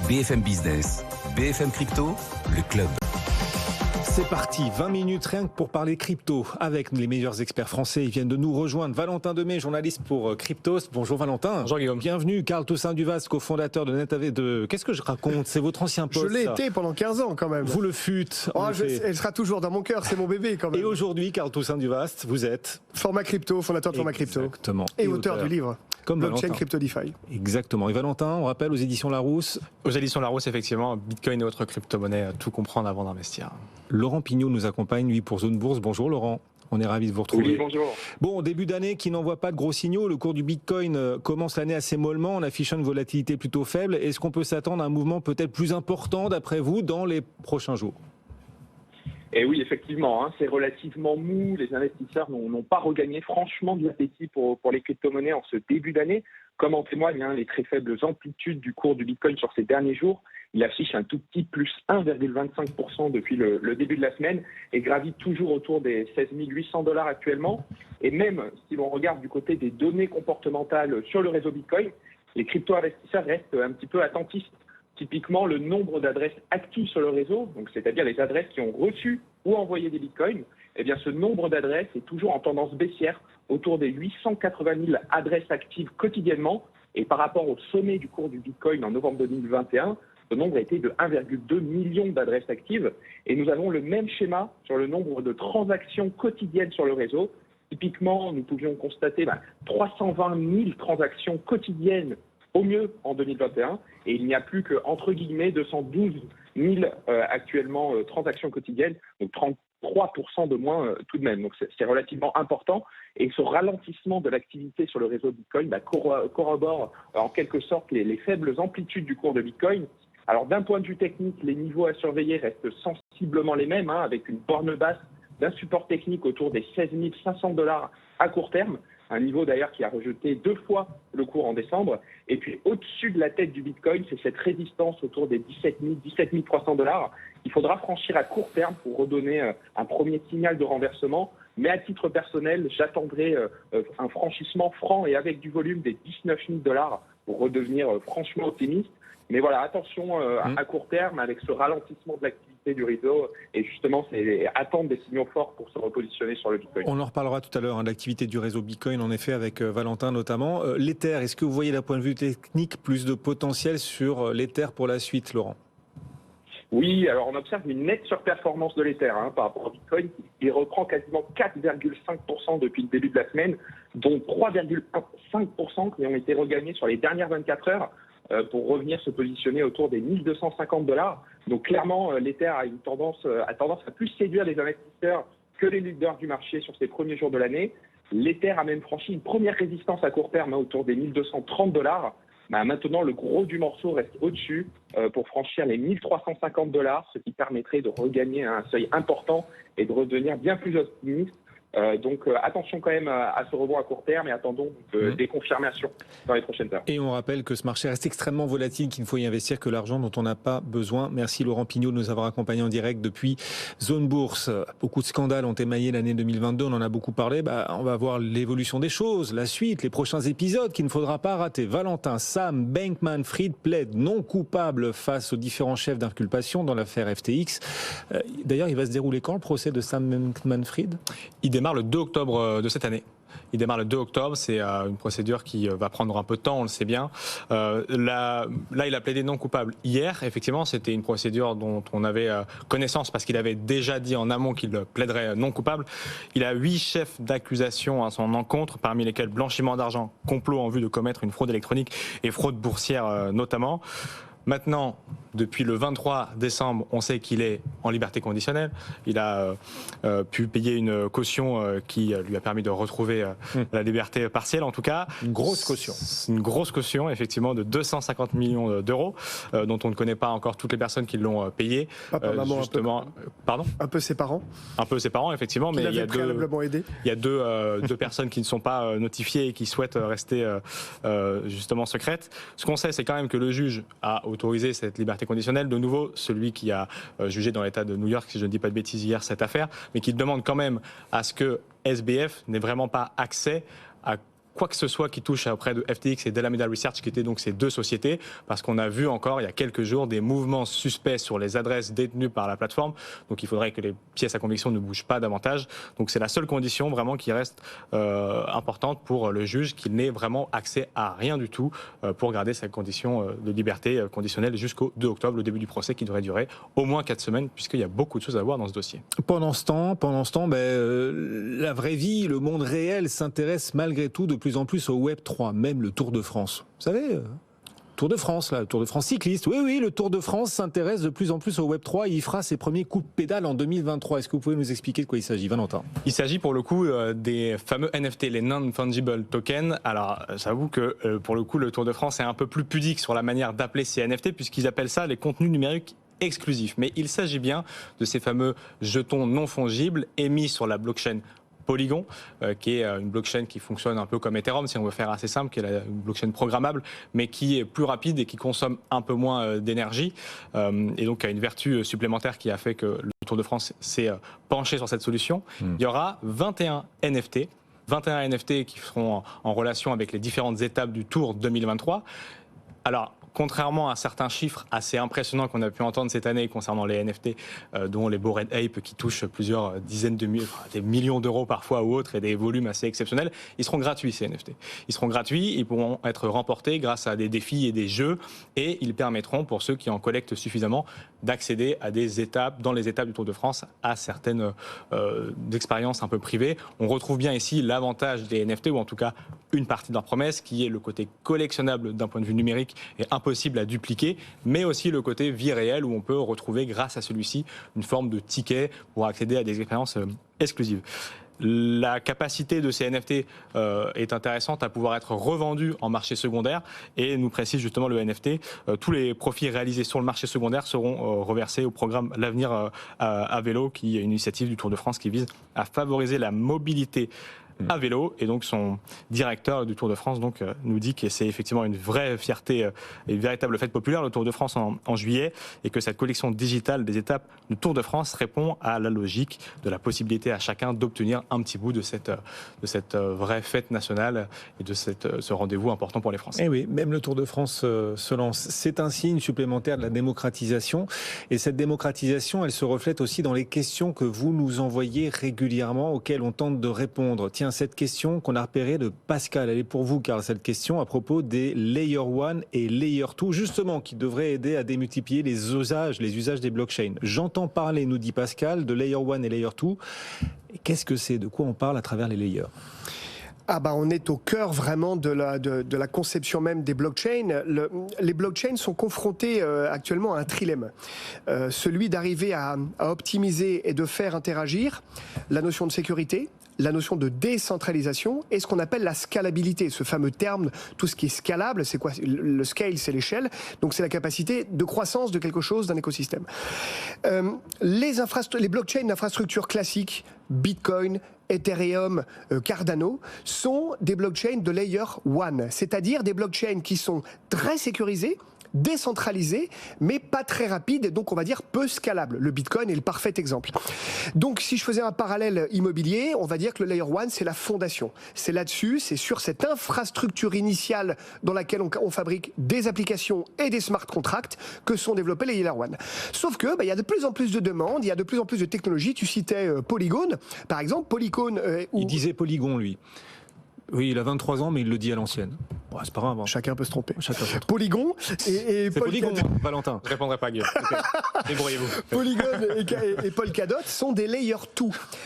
BFM Business, BFM Crypto, le club. C'est parti, 20 minutes rien que pour parler crypto avec les meilleurs experts français. Ils viennent de nous rejoindre. Valentin Demey, journaliste pour Cryptos. Bonjour Valentin. Bonjour Guillaume. Bienvenue. Carl Toussaint Duvasque, cofondateur de NetAV. Qu'est-ce que je raconte? C'est votre ancien poste. Je l'ai été pendant 15 ans quand même. Vous le fûtes. Elle sera toujours dans mon cœur, c'est mon bébé quand même. Et aujourd'hui, Carl Toussaint Duvasque, vous êtes Format Crypto, fondateur de Format Crypto. Exactement. Et auteur du livre. Comme Blockchain Valentin. Crypto DeFi. Exactement. Et Valentin, on rappelle aux éditions Larousse. Aux éditions Larousse, effectivement, Bitcoin et autres crypto-monnaies, tout comprendre avant d'investir. Laurent Pignot nous accompagne, lui, pour Zone Bourse. Bonjour Laurent. On est ravis de vous retrouver. Oui, bonjour. Bon, début d'année qui n'envoie pas de gros signaux. Le cours du Bitcoin commence l'année assez mollement en affichant une volatilité plutôt faible. Est-ce qu'on peut s'attendre à un mouvement peut-être plus important, d'après vous, dans les prochains jours ? Et oui, effectivement, c'est relativement mou. Les investisseurs n'ont pas regagné franchement de l'appétit pour les crypto-monnaies en ce début d'année, comme en témoignent les très faibles amplitudes du cours du Bitcoin sur ces derniers jours. Il affiche un tout petit plus 1,25% depuis le début de la semaine et gravite toujours autour des 16 800 $ actuellement. Et même si l'on regarde du côté des données comportementales sur le réseau Bitcoin, les crypto-investisseurs restent un petit peu attentifs. Typiquement, le nombre d'adresses actives sur le réseau, donc c'est-à-dire les adresses qui ont reçu ou envoyé des bitcoins, eh bien ce nombre d'adresses est toujours en tendance baissière, autour des 880 000 adresses actives quotidiennement. Et par rapport au sommet du cours du bitcoin en novembre 2021, ce nombre était de 1,2 million d'adresses actives. Et nous avons le même schéma sur le nombre de transactions quotidiennes sur le réseau. Typiquement, nous pouvions constater 320 000 transactions quotidiennes au mieux en 2021, et il n'y a plus que, entre guillemets, 212 000 actuellement transactions quotidiennes, donc 33% de moins tout de même. Donc c'est relativement important, et ce ralentissement de l'activité sur le réseau Bitcoin corrobore en quelque sorte les faibles amplitudes du cours de Bitcoin. Alors d'un point de vue technique, les niveaux à surveiller restent sensiblement les mêmes, avec une borne basse d'un support technique autour des 16 500 $ à court terme, un niveau d'ailleurs qui a rejeté 2 fois le cours en décembre. Et puis au-dessus de la tête du Bitcoin, c'est cette résistance autour des 17 300 $ qu'il faudra franchir à court terme pour redonner un premier signal de renversement. Mais à titre personnel, j'attendrai un franchissement franc et avec du volume des 19 000 $ pour redevenir franchement optimiste. Mais voilà, attention à court terme avec ce ralentissement de l'activité du réseau, et justement, c'est attendre des signaux forts pour se repositionner sur le Bitcoin. On en reparlera tout à l'heure, de l'activité du réseau Bitcoin, en effet, avec Valentin notamment. L'Ether, est-ce que vous voyez d'un point de vue technique plus de potentiel sur l'Ether pour la suite, Laurent ? Oui, alors on observe une nette surperformance de l'Ether par rapport au Bitcoin. Il reprend quasiment 4,5% depuis le début de la semaine, dont 3,5% qui ont été regagnés sur les dernières 24 heures. Pour revenir se positionner autour des 1 250 $. Donc clairement, l'Ether a tendance à plus séduire les investisseurs que les leaders du marché sur ces premiers jours de l'année. L'Ether a même franchi une première résistance à court terme autour des 1 230 $. Maintenant, le gros du morceau reste au-dessus pour franchir les 1 350 $, ce qui permettrait de regagner un seuil important et de redevenir bien plus optimiste. Donc attention quand même à ce rebond à court terme et attendons des confirmations dans les prochaines heures. Et on rappelle que ce marché reste extrêmement volatile, qu'il ne faut y investir que l'argent dont on n'a pas besoin. Merci Laurent Pignot de nous avoir accompagnés en direct depuis Zone Bourse. Beaucoup de scandales ont émaillé l'année 2022, on en a beaucoup parlé. On va voir l'évolution des choses, la suite, les prochains épisodes qu'il ne faudra pas rater. Valentin, Sam Bankman-Fried plaide non coupable face aux différents chefs d'inculpation dans l'affaire FTX. D'ailleurs, il va se dérouler quand le procès de Sam Bankman-Fried ? Il démarre le 2 octobre de cette année. Il démarre le 2 octobre, c'est une procédure qui va prendre un peu de temps, on le sait bien. Là, il a plaidé non coupable hier. Effectivement, c'était une procédure dont on avait connaissance parce qu'il avait déjà dit en amont qu'il plaiderait non coupable. Il a 8 chefs d'accusation à son encontre, parmi lesquels blanchiment d'argent, complot en vue de commettre une fraude électronique et fraude boursière notamment. Maintenant, depuis le 23 décembre, on sait qu'il est en liberté conditionnelle. Il a pu payer une caution qui lui a permis de retrouver la liberté partielle, en tout cas. Une grosse caution. Une grosse caution, effectivement, de 250 millions d'euros, dont on ne connaît pas encore toutes les personnes qui l'ont payé. Justement, pardon ? Un peu ses parents. Un peu ses parents, effectivement, mais il y a deux personnes qui ne sont pas notifiées et qui souhaitent rester justement secrètes. Ce qu'on sait, c'est quand même que le juge a autoriser cette liberté conditionnelle. De nouveau, celui qui a jugé dans l'État de New York, si je ne dis pas de bêtises hier, cette affaire, mais qui demande quand même à ce que SBF n'ait vraiment pas accès à quoi que ce soit qui touche auprès de FTX et d'Alameda Research, qui étaient donc ces deux sociétés, parce qu'on a vu encore il y a quelques jours des mouvements suspects sur les adresses détenues par la plateforme. Donc il faudrait que les pièces à conviction ne bougent pas davantage. Donc c'est la seule condition vraiment qui reste importante pour le juge, qu'il n'ait vraiment accès à rien du tout pour garder sa condition de liberté conditionnelle jusqu'au 2 octobre, le début du procès qui devrait durer au moins 4 semaines, puisqu'il y a beaucoup de choses à voir dans ce dossier. Pendant ce temps, la vraie vie, le monde réel s'intéresse malgré tout de plus en plus au Web 3, même le Tour de France. Vous savez, Tour de France, là, le Tour de France cycliste. Oui, le Tour de France s'intéresse de plus en plus au Web 3. Il fera ses premiers coups de pédale en 2023. Est-ce que vous pouvez nous expliquer de quoi il s'agit, Valentin ? Il s'agit pour le coup des fameux NFT, les Non-Fungible Tokens. Alors, j'avoue que pour le coup, le Tour de France est un peu plus pudique sur la manière d'appeler ces NFT, puisqu'ils appellent ça les contenus numériques exclusifs. Mais il s'agit bien de ces fameux jetons non fongibles émis sur la blockchain Polygon, qui est une blockchain qui fonctionne un peu comme Ethereum, si on veut faire assez simple, qui est une blockchain programmable, mais qui est plus rapide et qui consomme un peu moins d'énergie, et donc a une vertu supplémentaire qui a fait que le Tour de France s'est penché sur cette solution. Il y aura 21 NFT qui seront en relation avec les différentes étapes du Tour 2023. Alors, contrairement à certains chiffres assez impressionnants qu'on a pu entendre cette année concernant les NFT, dont les Bored Ape qui touchent plusieurs dizaines de des millions d'euros parfois ou autres et des volumes assez exceptionnels, ils seront gratuits ces NFT. Ils seront gratuits, ils pourront être remportés grâce à des défis et des jeux, et ils permettront pour ceux qui en collectent suffisamment d'accéder à des étapes, dans les étapes du Tour de France, à certaines expériences un peu privées. On retrouve bien ici l'avantage des NFT, ou en tout cas une partie de leur promesse, qui est le côté collectionnable d'un point de vue numérique et impossible à dupliquer, mais aussi le côté vie réelle où on peut retrouver grâce à celui-ci une forme de ticket pour accéder à des expériences exclusives. La capacité de ces NFT est intéressante à pouvoir être revendue en marché secondaire, et nous précise justement le NFT, tous les profits réalisés sur le marché secondaire seront reversés au programme L'Avenir à vélo, qui est une initiative du Tour de France qui vise à favoriser la mobilité à vélo, et donc son directeur du Tour de France nous dit que c'est effectivement une vraie fierté et une véritable fête populaire, le Tour de France en juillet, et que cette collection digitale des étapes du Tour de France répond à la logique de la possibilité à chacun d'obtenir un petit bout de cette vraie fête nationale et de ce rendez-vous important pour les Français. Et oui, même le Tour de France se lance. C'est un signe supplémentaire de la démocratisation, et cette démocratisation, elle se reflète aussi dans les questions que vous nous envoyez régulièrement, auxquelles on tente de répondre. Tiens, cette question qu'on a repérée de Pascal, elle est pour vous, car cette question à propos des Layer 1 et Layer 2, justement, qui devraient aider à démultiplier les usages des blockchains. J'entends parler, nous dit Pascal, de Layer 1 et Layer 2. Qu'est-ce que c'est ? De quoi on parle à travers les layers ? On est au cœur vraiment de la conception même des blockchains. Les blockchains sont confrontés actuellement à un trilemme. Celui d'arriver à optimiser et de faire interagir la notion de sécurité, la notion de décentralisation et ce qu'on appelle la scalabilité. Ce fameux terme, tout ce qui est scalable, c'est quoi ? Le scale, c'est l'échelle. Donc c'est la capacité de croissance de quelque chose, d'un écosystème. Les blockchains d'infrastructures classiques, Bitcoin, Ethereum, Cardano, sont des blockchains de Layer 1, c'est-à-dire des blockchains qui sont très sécurisées, décentralisé, mais pas très rapide, et donc on va dire peu scalable. Le Bitcoin est le parfait exemple. Donc si je faisais un parallèle immobilier, on va dire que le Layer 1, c'est la fondation. C'est là-dessus, c'est sur cette infrastructure initiale dans laquelle on fabrique des applications et des smart contracts que sont développés les Layer 1. Sauf que il y a de plus en plus de demandes, il y a de plus en plus de technologies. Tu citais Polygon, par exemple. Polygon... Il disait Polygon, lui. Oui, il a 23 ans, mais il le dit à l'ancienne. Bon, c'est pas grave. Hein. Chacun peut se tromper. Chacun se trompe. Polygon et c'est Polygon, Valentin. Je répondrai pas, Guillaume. Okay. Débrouillez-vous. Polygon et Polkadot sont des Layer 2.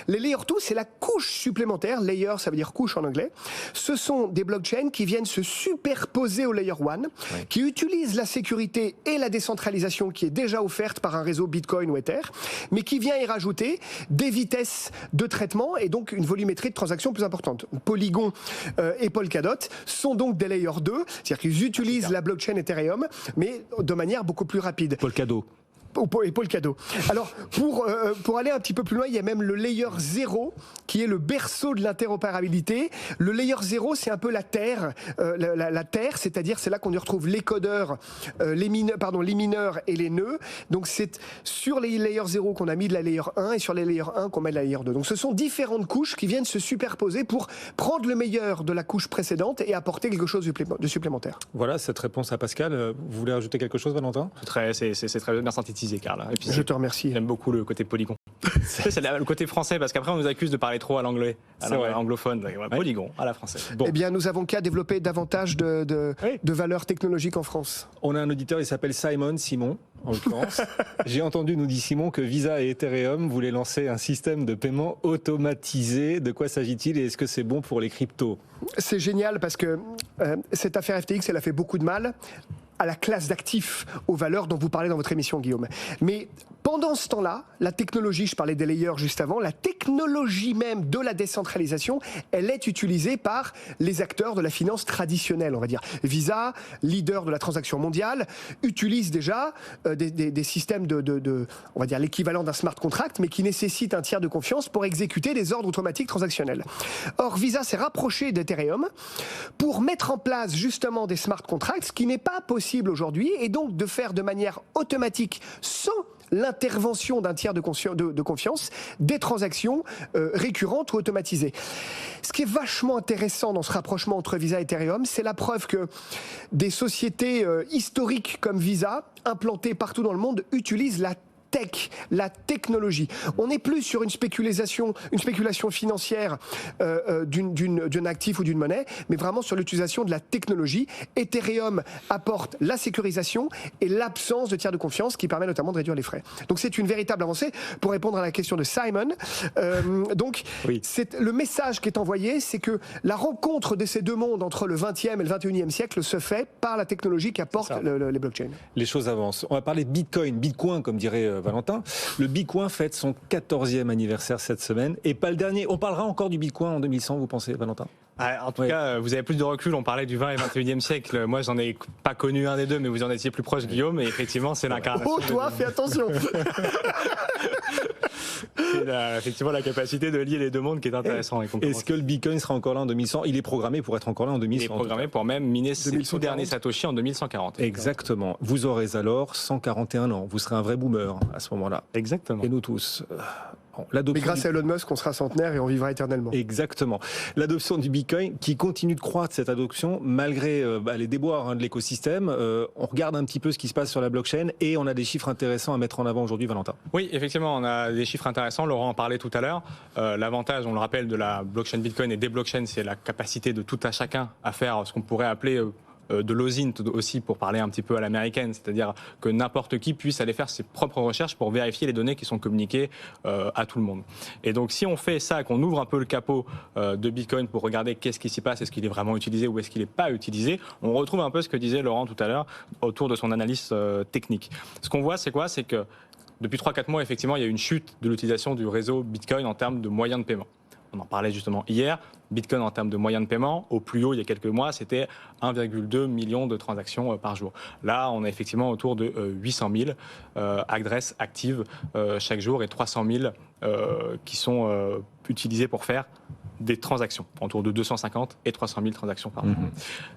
Les Layer 2, c'est la couche supplémentaire. Layer, ça veut dire couche en anglais. Ce sont des blockchains qui viennent se superposer au Layer 1, qui utilisent la sécurité et la décentralisation qui est déjà offerte par un réseau Bitcoin ou Ether, mais qui vient y rajouter des vitesses de traitement et donc une volumétrie de transactions plus importante. Polygon et Polkadot sont donc des Layer 2, c'est-à-dire qu'ils utilisent la blockchain Ethereum, mais de manière beaucoup plus rapide. Polkadot. Et pour le cadeau. Alors, pour aller un petit peu plus loin, il y a même le layer 0 qui est le berceau de l'interopérabilité. Le layer 0, c'est un peu la terre, la terre, c'est-à-dire c'est là qu'on y retrouve les codeurs, les mineurs et les nœuds. Donc c'est sur les layers 0 qu'on a mis de la layer 1 et sur les layers 1 qu'on met de la layer 2. Donc ce sont différentes couches qui viennent se superposer pour prendre le meilleur de la couche précédente et apporter quelque chose de supplémentaire. Voilà cette réponse à Pascal. Vous voulez ajouter quelque chose, Valentin ? C'est très bien synthétisé, Karl. Et puis, je te remercie. J'aime beaucoup le côté polygon. C'est le côté français, parce qu'après on nous accuse de parler trop à l'anglais, anglophone. Polygon, à la française. Bon. Eh bien, nous avons qu'à développer davantage de valeurs technologiques en France. On a un auditeur, il s'appelle Simon, en l'occurrence. J'ai entendu, nous dit Simon, que Visa et Ethereum voulaient lancer un système de paiement automatisé. De quoi s'agit-il et est-ce que c'est bon pour les cryptos ? C'est génial parce que cette affaire FTX, elle a fait beaucoup de mal à la classe d'actifs, aux valeurs dont vous parlez dans votre émission, Guillaume. Mais pendant ce temps-là, la technologie, je parlais des layers juste avant, la technologie même de la décentralisation, elle est utilisée par les acteurs de la finance traditionnelle, on va dire. Visa, leader de la transaction mondiale, utilise déjà des systèmes on va dire l'équivalent d'un smart contract, mais qui nécessitent un tiers de confiance pour exécuter des ordres automatiques transactionnels. Or, Visa s'est rapproché d'Ethereum pour mettre en place justement des smart contracts, ce qui n'est pas possible aujourd'hui, et donc de faire de manière automatique, sans l'intervention d'un tiers de confiance, des transactions récurrentes ou automatisées. Ce qui est vachement intéressant dans ce rapprochement entre Visa et Ethereum, c'est la preuve que des sociétés historiques comme Visa, implantées partout dans le monde, utilisent la technologie. On n'est plus sur une spéculation financière d'un actif ou d'une monnaie, mais vraiment sur l'utilisation de la technologie. Ethereum apporte la sécurisation et l'absence de tiers de confiance qui permet notamment de réduire les frais. Donc c'est une véritable avancée. Pour répondre à la question de Simon, c'est le message qui est envoyé, c'est que la rencontre de ces deux mondes entre le 20e et le 21e siècle se fait par la technologie qu'apportent les blockchains. Les choses avancent. On va parler de Bitcoin, comme dirait Valentin. Le Bitcoin fête son 14e anniversaire cette semaine et pas le dernier. On parlera encore du Bitcoin en 2100, vous pensez, Valentin ? En tout cas, vous avez plus de recul. On parlait du 20 et 21e siècle. Moi, j'en ai pas connu un des deux, mais vous en étiez plus proche, Guillaume. Et effectivement, c'est l'incarnation. Oh, toi, fais attention. C'est effectivement la capacité de lier les deux mondes qui est intéressant. Est-ce que le Bitcoin sera encore là en 2100 ? Il est programmé pour être encore là en 2100. Il est programmé pour même miner ses tout derniers Satoshi en 2140. Exactement. Vous aurez alors 141 ans. Vous serez un vrai boomer à ce moment-là. Exactement. Et nous tous. Mais grâce à Elon Musk, on sera centenaire et on vivra éternellement. Exactement. L'adoption du Bitcoin qui continue de croître, cette adoption, malgré les déboires de l'écosystème. On regarde un petit peu ce qui se passe sur la blockchain et on a des chiffres intéressants à mettre en avant aujourd'hui, Valentin. Oui, effectivement, on a des chiffres intéressants. Laurent en parlait tout à l'heure. L'avantage, on le rappelle, de la blockchain Bitcoin et des blockchains, c'est la capacité de tout à chacun à faire ce qu'on pourrait appeler de l'OSINT aussi, pour parler un petit peu à l'américaine, c'est-à-dire que n'importe qui puisse aller faire ses propres recherches pour vérifier les données qui sont communiquées à tout le monde. Et donc si on fait ça, qu'on ouvre un peu le capot de Bitcoin pour regarder qu'est-ce qui s'y passe, est-ce qu'il est vraiment utilisé ou est-ce qu'il n'est pas utilisé, on retrouve un peu ce que disait Laurent tout à l'heure autour de son analyse technique. Ce qu'on voit, c'est quoi ? C'est que depuis 3-4 mois, effectivement, il y a une chute de l'utilisation du réseau Bitcoin en termes de moyens de paiement. On en parlait justement hier. Bitcoin en termes de moyens de paiement, au plus haut il y a quelques mois, c'était 1,2 million de transactions par jour. Là, on est effectivement autour de 800 000 adresses actives chaque jour et 300 000 qui sont utilisées pour faire des transactions, autour de 250 et 300 000 transactions par jour.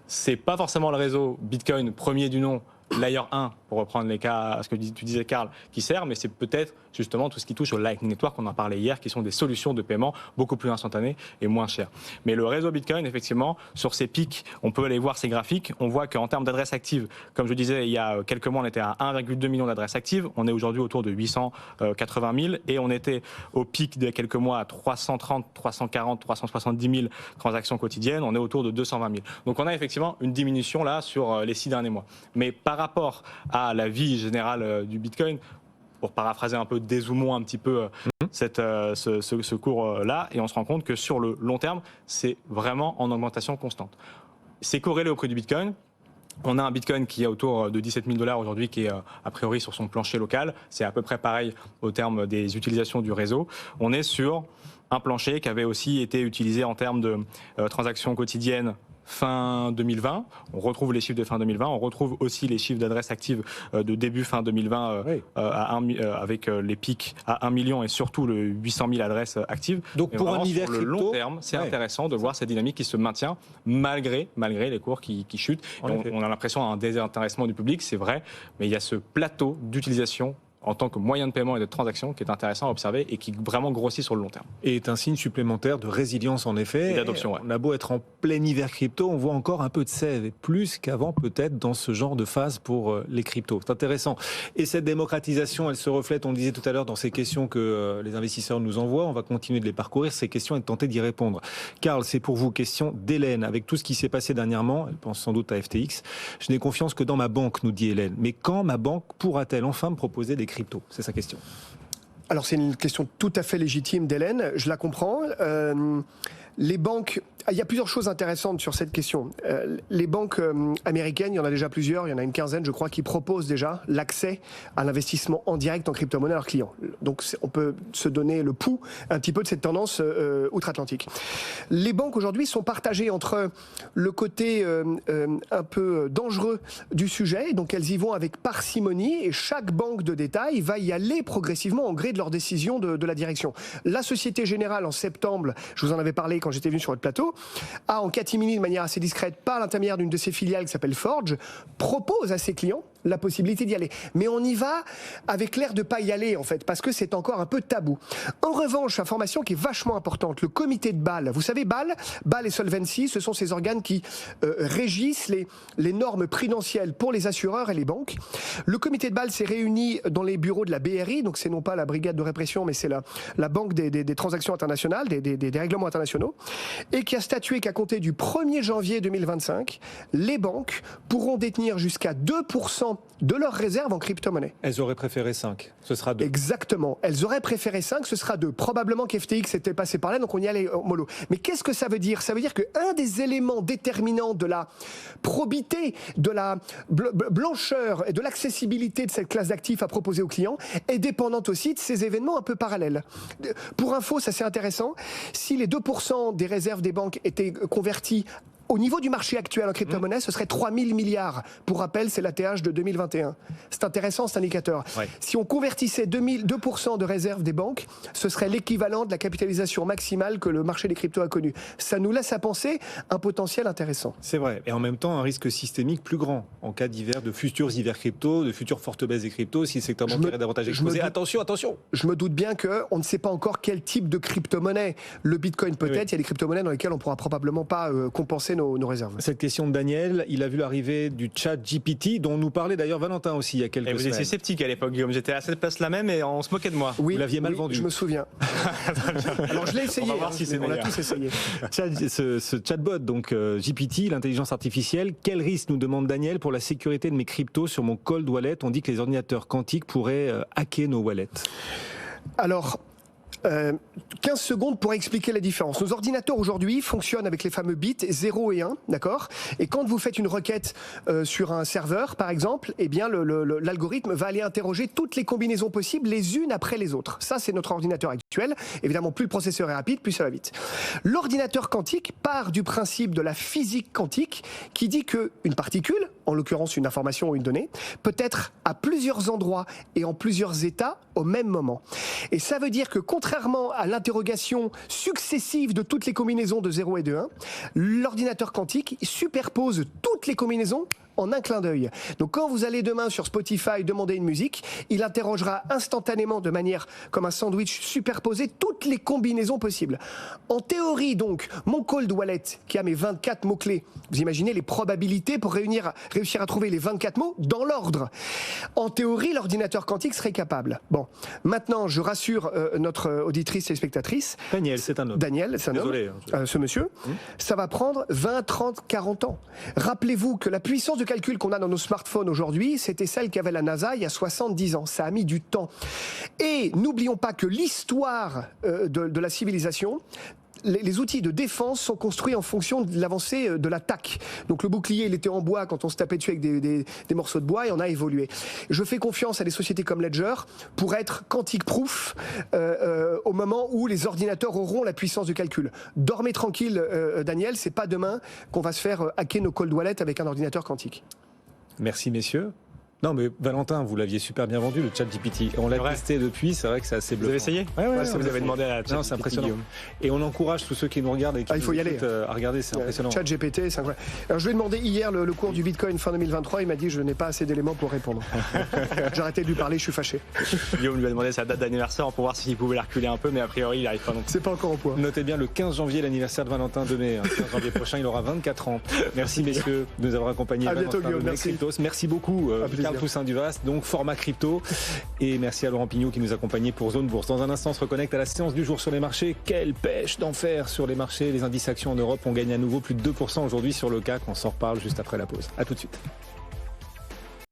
C'est pas forcément le réseau Bitcoin premier du nom, Layer 1, pour reprendre les cas, ce que tu disais, Karl, qui sert, mais c'est peut-être justement tout ce qui touche au Lightning Network, on en parlait hier, qui sont des solutions de paiement beaucoup plus instantanées et moins chères. Mais le réseau Bitcoin, effectivement, sur ces pics, on peut aller voir ces graphiques, on voit qu'en termes d'adresses actives, comme je disais, il y a quelques mois, on était à 1,2 million d'adresses actives, on est aujourd'hui autour de 880 000, et on était au pic de quelques mois à 330, 340, 370 000 transactions quotidiennes, on est autour de 220 000. Donc on a effectivement une diminution là sur les 6 derniers mois. Mais par rapport à la vie générale du Bitcoin, pour paraphraser un peu, dézoomons un petit peu ce cours-là, et on se rend compte que sur le long terme, c'est vraiment en augmentation constante. C'est corrélé au prix du Bitcoin. On a un Bitcoin qui est autour de 17 000 $ aujourd'hui, qui est a priori sur son plancher local. C'est à peu près pareil au terme des utilisations du réseau. On est sur un plancher qui avait aussi été utilisé en termes de transactions quotidiennes fin 2020. On retrouve les chiffres de fin 2020. On retrouve aussi les chiffres d'adresses actives de début fin 2020 avec les pics à 1 million et surtout le 800 000 adresses actives. Donc pour un hiver sur le long terme, c'est intéressant de voir cette dynamique qui se maintient malgré les cours qui chutent. On a l'impression d'un désintéressement du public, c'est vrai, mais il y a ce plateau d'utilisation en tant que moyen de paiement et de transaction qui est intéressant à observer et qui vraiment grossit sur le long terme. Et est un signe supplémentaire de résilience en effet. Et d'adoption, On a beau être en plein hiver crypto, on voit encore un peu de sève, et plus qu'avant peut-être dans ce genre de phase pour les cryptos. C'est intéressant. Et cette démocratisation, elle se reflète, on le disait tout à l'heure, dans ces questions que les investisseurs nous envoient. On va continuer de les parcourir, ces questions, et de tenter d'y répondre. Karl, c'est pour vous, question d'Hélène. Avec tout ce qui s'est passé dernièrement, elle pense sans doute à FTX, je n'ai confiance que dans ma banque, nous dit Hélène. Mais quand ma banque pourra-t-elle enfin me proposer des cryptos? C'est sa question. Alors c'est une question tout à fait légitime d'Hélène, je la comprends. Les banques, il y a plusieurs choses intéressantes sur cette question. Les banques américaines, il y en a déjà plusieurs, il y en a une quinzaine je crois, qui proposent déjà l'accès à l'investissement en direct en crypto-monnaie à leurs clients. Donc on peut se donner le pouls un petit peu de cette tendance outre-Atlantique. Les banques aujourd'hui sont partagées entre le côté un peu dangereux du sujet, donc elles y vont avec parcimonie et chaque banque de détail va y aller progressivement en gré de leur décision de la direction. La Société Générale en septembre, je vous en avais parlé quand j'étais venu sur votre plateau, a en catimini de manière assez discrète, par l'intermédiaire d'une de ses filiales qui s'appelle Forge, propose à ses clients la possibilité d'y aller. Mais on y va avec l'air de pas y aller en fait, parce que c'est encore un peu tabou. En revanche, information qui est vachement importante, le comité de Bâle. Vous savez, Bâle et Solvency, ce sont ces organes qui régissent les normes prudentielles pour les assureurs et les banques. Le comité de Bâle s'est réuni dans les bureaux de la BRI, donc c'est non pas la brigade de répression, mais c'est la banque des transactions internationales, des règlements internationaux, et qui a statué qu'à compter du 1er janvier 2025, les banques pourront détenir jusqu'à 2% de leurs réserves en crypto-monnaie. Elles auraient préféré 5, ce sera 2. Exactement, elles auraient préféré 5, ce sera 2. Probablement qu'FTX était passé par là, donc on y allait mollo. Mais qu'est-ce que ça veut dire? Ça veut dire qu'un des éléments déterminants de la probité, de la blancheur et de l'accessibilité de cette classe d'actifs à proposer aux clients est dépendante aussi de ces événements un peu parallèles. Pour info, ça c'est intéressant, si les 2% des réserves des banques étaient convertis au niveau du marché actuel en crypto-monnaie, ce serait 3 000 milliards. Pour rappel, c'est l'ATH de 2021. C'est intéressant cet indicateur. Ouais. Si on convertissait 2% de réserves des banques, ce serait l'équivalent de la capitalisation maximale que le marché des cryptos a connue. Ça nous laisse à penser un potentiel intéressant. C'est vrai. Et en même temps, un risque systémique plus grand en cas de futurs hivers crypto, de futures fortes baisses des cryptos, si le secteur bancaire est davantage exposé. Attention. Je me doute bien qu'on ne sait pas encore quel type de crypto-monnaie. Le Bitcoin peut-être, oui. Il y a des crypto-monnaies dans lesquelles on ne pourra probablement pas compenser nos réserves. Cette question de Daniel, il a vu l'arrivée du chat GPT, dont nous parlait d'ailleurs Valentin aussi il y a quelques semaines. Vous étiez sceptique à l'époque, Guillaume. J'étais à cette place-là même et on se moquait de moi. Oui, vous l'aviez mal vendu. Je me souviens. Alors je l'ai essayé. On va voir si c'est meilleur. On a tous essayé. Ce chatbot, donc GPT, l'intelligence artificielle, quel risque, nous demande Daniel, pour la sécurité de mes cryptos sur mon cold wallet? On dit que les ordinateurs quantiques pourraient hacker nos wallets. Alors, 15 secondes pour expliquer la différence. Nos ordinateurs aujourd'hui fonctionnent avec les fameux bits 0 et 1, d'accord? Et quand vous faites une requête sur un serveur, par exemple, eh bien l'algorithme va aller interroger toutes les combinaisons possibles les unes après les autres. Ça, c'est notre ordinateur actuel. Évidemment, plus le processeur est rapide, plus ça va vite. L'ordinateur quantique part du principe de la physique quantique qui dit qu'une particule, en l'occurrence une information ou une donnée, peut être à plusieurs endroits et en plusieurs états au même moment. Et ça veut dire que contrairement à l'interrogation successive de toutes les combinaisons de 0 et de 1, l'ordinateur quantique superpose toutes les combinaisons en un clin d'œil. Donc quand vous allez demain sur Spotify demander une musique, il interrogera instantanément de manière comme un sandwich superposé toutes les combinaisons possibles. En théorie donc, mon cold wallet qui a mes 24 mots-clés, vous imaginez les probabilités pour réussir à trouver les 24 mots dans l'ordre. En théorie, l'ordinateur quantique serait capable. Bon, maintenant je rassure notre auditrice et spectatrice. Daniel, c'est un homme. Daniel, c'est un Désolé, homme. Ce monsieur, ça va prendre 20, 30, 40 ans. Rappelez-vous que la puissance de calcul qu'on a dans nos smartphones aujourd'hui, c'était celle qu'avait la NASA il y a 70 ans. Ça a mis du temps. Et n'oublions pas que l'histoire de la civilisation les outils de défense sont construits en fonction de l'avancée de l'attaque. Donc le bouclier, il était en bois quand on se tapait dessus avec des morceaux de bois et on a évolué. Je fais confiance à des sociétés comme Ledger pour être quantique-proof au moment où les ordinateurs auront la puissance de calcul. Dormez tranquille, Daniel, c'est pas demain qu'on va se faire hacker nos cold wallets avec un ordinateur quantique. Merci messieurs. Non mais Valentin, vous l'aviez super bien vendu le ChatGPT. On l'a testé depuis, c'est vrai que c'est assez bluffant. Vous avez essayé? Ouais, vous avez demandé à ChatGPT. Non, c'est impressionnant. Et on encourage tous ceux qui nous regardent et qui il faut y aller à regarder, c'est impressionnant. ChatGPT, c'est incroyable. Alors je lui ai demandé hier le cours du Bitcoin fin 2023, il m'a dit je n'ai pas assez d'éléments pour répondre. J'ai arrêté de lui parler, je suis fâché. Guillaume lui a demandé sa date d'anniversaire pour voir s'il pouvait la reculer un peu, mais a priori il n'arrive pas non plus. C'est pas encore au point. Notez bien le 15 janvier, l'anniversaire de Valentin de mai. 15 janvier prochain, il aura 24 ans. Merci messieurs de nous avoir accompagnés. À bientôt Guillaume, merci. Merci beaucoup Carl Toussaint Duvas, donc format crypto. Et merci à Laurent Pignot qui nous accompagnait pour Zone Bourse. Dans un instant, on se reconnecte à la séance du jour sur les marchés. Quelle pêche d'enfer sur les marchés. Les indices actions en Europe ont gagné à nouveau plus de 2% aujourd'hui sur le CAC. On s'en reparle juste après la pause. À tout de suite.